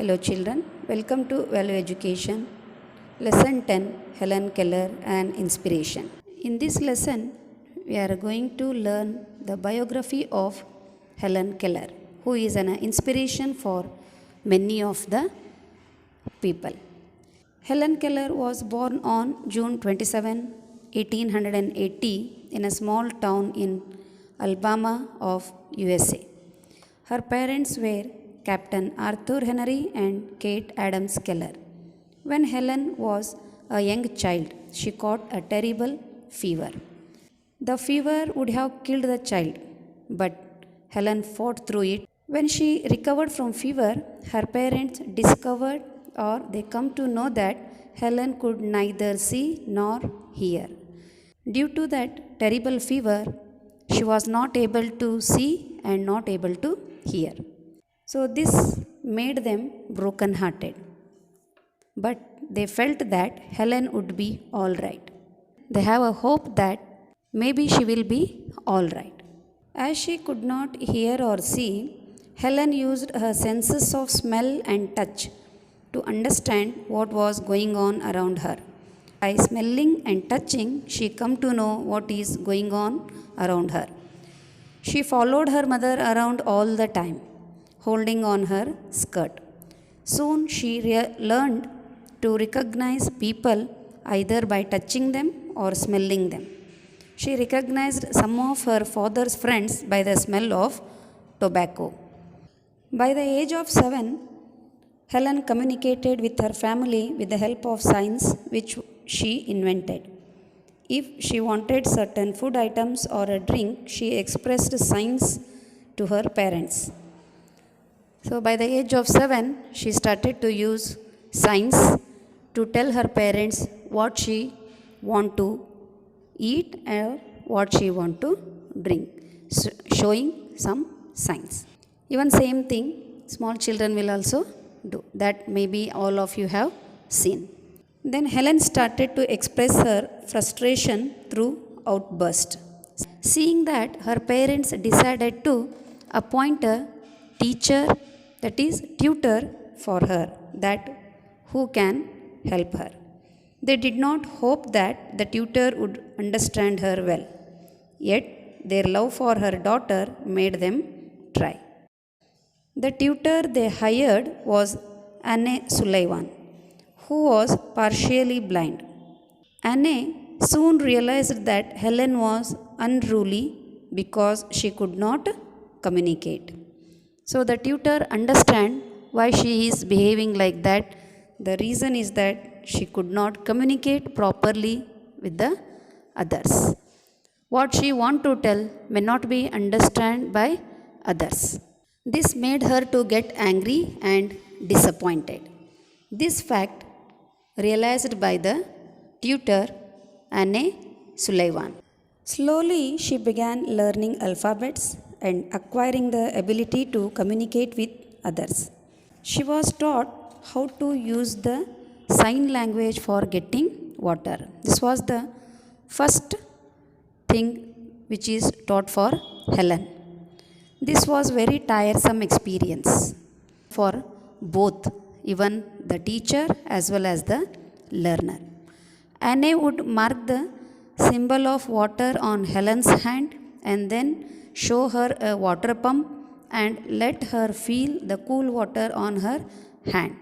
Hello children, welcome to Value Education, Lesson 10, Helen Keller and Inspiration. In this lesson, we are going to learn the biography of Helen Keller, who is an inspiration for many of the people. Helen Keller was born on June 27, 1880 in a small town in Alabama of USA. Her parents were Captain Arthur Henry and Kate Adams Keller. When Helen was a young child, she caught a terrible fever. The fever would have killed the child, but Helen fought through it. When she recovered from fever, her parents discovered or they come to know that Helen could neither see nor hear. Due to that terrible fever, she was not able to see and not able to hear. So this made them broken-hearted. But they felt that Helen would be all right. They have a hope that maybe she will be all right. As she could not hear or see, Helen used her senses of smell and touch to understand what was going on around her. By smelling and touching, she come to know what is going on around her. She followed her mother around all the time, holding on her skirt. Soon she learned to recognize people either by touching them or smelling them. She recognized some of her father's friends by the smell of tobacco. By the age of 7, Helen communicated with her family with the help of signs which she invented. If she wanted certain food items or a drink, she expressed signs to her parents. So by the age of 7, she started to use signs to tell her parents what she want to eat or what she want to drink, showing some signs. Even same thing, small children will also do. That maybe all of you have seen. Then Helen started to express her frustration through outburst. Seeing that, her parents decided to appoint a teacher, that is tutor for her, that who can help her. They did not hope that the tutor would understand her well. Yet their love for her daughter made them try. The tutor they hired was Anne Sullivan, who was partially blind. Anne soon realized that Helen was unruly because she could not communicate. So the tutor understand why she is behaving like that. The reason is that she could not communicate properly with the others. What she want to tell may not be understood by others. This made her to get angry and disappointed. This fact realized by the tutor Anne Sullivan. Slowly she began learning alphabets and acquiring the ability to communicate with others. She was taught how to use the sign language for getting water. This was the first thing which is taught for Helen. This was very tiresome experience for both, even the teacher as well as the learner. Anne would mark the symbol of water on Helen's hand and then show her a water pump and let her feel the cool water on her hand.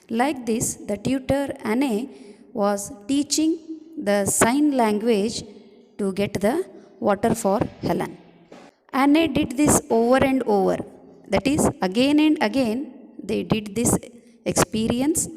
Like this, the tutor Anne was teaching the sign language to get the water for Helen. Anne did this over and over. That is, again and again, they did this experience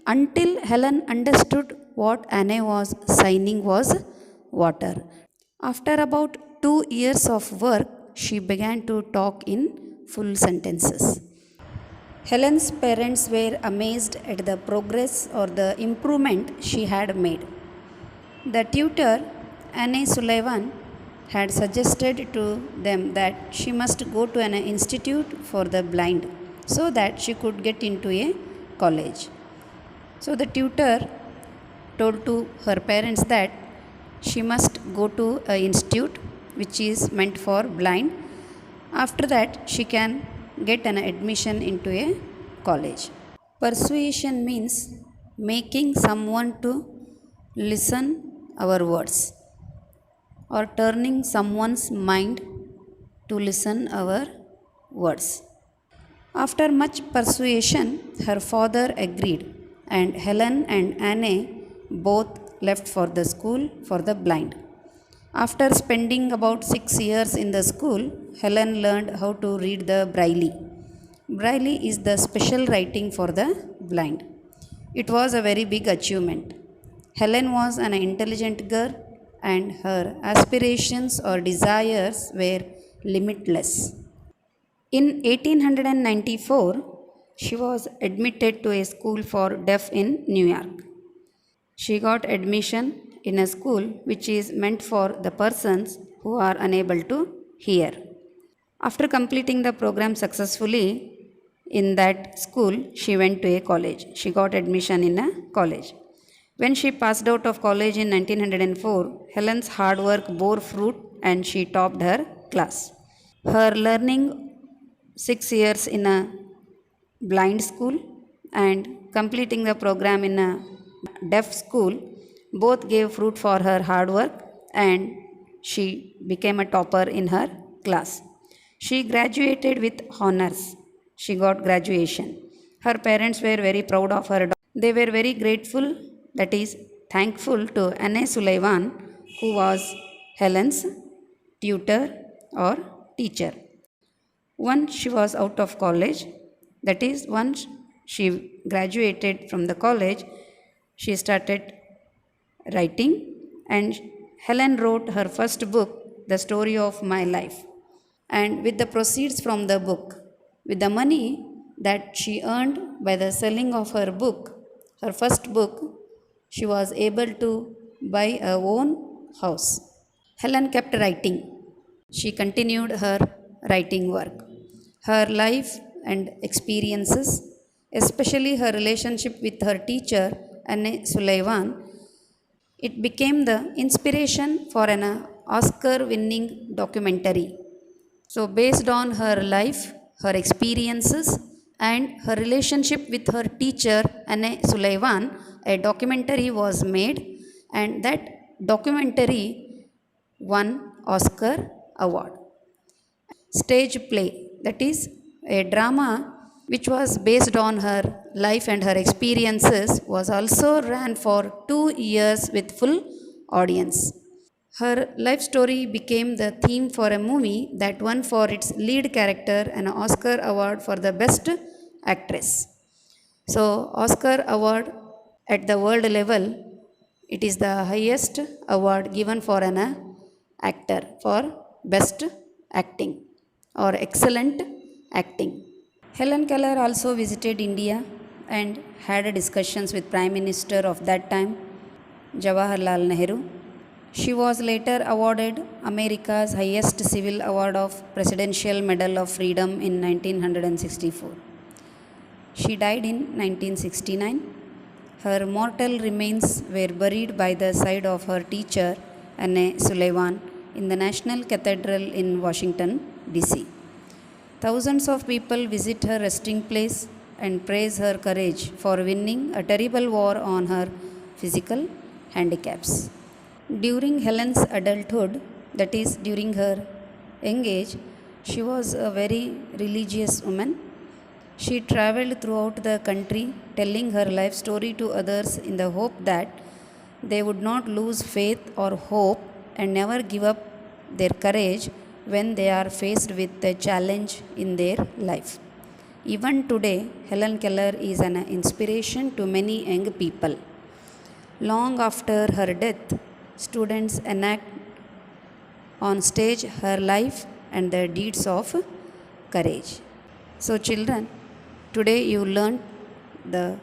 until Helen understood what Anne was signing was water. After about 2 years of work, she began to talk in full sentences. Helen's parents were amazed at the progress or the improvement she had made. The tutor, Anne Sullivan, had suggested to them that she must go to an institute for the blind so that she could get into a college. So the tutor told to her parents that she must go to an institute which is meant for blind. After that, she can get an admission into a college. Persuasion means making someone to listen our words or turning someone's mind to listen our words. After much persuasion, her father agreed, and Helen and Anne both left for the school for the blind. After spending about 6 years in the school, Helen learned how to read the Braille. Braille is the special writing for the blind. It was a very big achievement. Helen was an intelligent girl and her aspirations or desires were limitless. In 1894, she was admitted to a school for deaf in New York. She got admission in a school which is meant for the persons who are unable to hear. After completing the program successfully in that school, she went to a college. She got admission in a college. When she passed out of college in 1904, Helen's hard work bore fruit and she topped her class. Her learning 6 years in a blind school and completing the program in a deaf school both gave fruit for her hard work and she became a topper in her class. She graduated with honors. She got graduation. Her parents were very proud of her. They were very grateful, that is, thankful to Anne Sullivan, who was Helen's tutor or teacher. Once she was out of college, that is, once she graduated from the college, she started writing, and Helen wrote her first book, The Story of My Life. And with the proceeds from the book, with the money that she earned by the selling of her book, her first book, she was able to buy her own house. Helen kept writing. She continued her writing work. Her life and experiences, especially her relationship with her teacher, Anne Sullivan, it became the inspiration for an Oscar winning documentary. So, based on her life, her experiences, and her relationship with her teacher, Anne Sullivan, a documentary was made, and that documentary won Oscar award. Stage play, that is, a drama which was based on her life and her experiences, was also ran for 2 years with full audience. Her life story became the theme for a movie that won for its lead character an Oscar award for the best actress. So, Oscar award at the world level, it is the highest award given for an actor for best acting or excellent acting. Helen Keller also visited India and had discussions with Prime Minister of that time, Jawaharlal Nehru. She was later awarded America's highest civil award of Presidential Medal of Freedom in 1964. She died in 1969. Her mortal remains were buried by the side of her teacher, Anne Sullivan, in the National Cathedral in Washington, D.C. Thousands of people visit her resting place and praise her courage for winning a terrible war on her physical handicaps. During Helen's adulthood, that is, during her young age, she was a very religious woman. She traveled throughout the country telling her life story to others in the hope that they would not lose faith or hope and never give up their courage when they are faced with a challenge in their life. Even today, Helen Keller is an inspiration to many young people. Long after her death, students enact on stage her life and the deeds of courage. So, children, today you learned the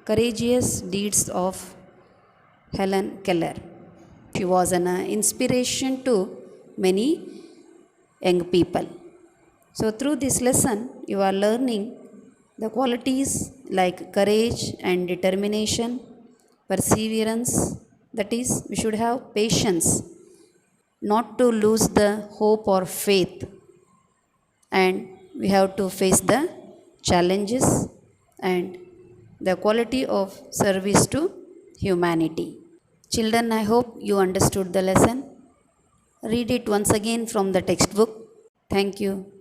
courageous deeds of Helen Keller. She was an inspiration to many young people. So, through this lesson, you are learning the qualities like courage and determination, perseverance, that is, we should have patience, not to lose the hope or faith, and we have to face the challenges and the quality of service to humanity. Children, I hope you understood the lesson. Read it once again from the textbook. Thank you.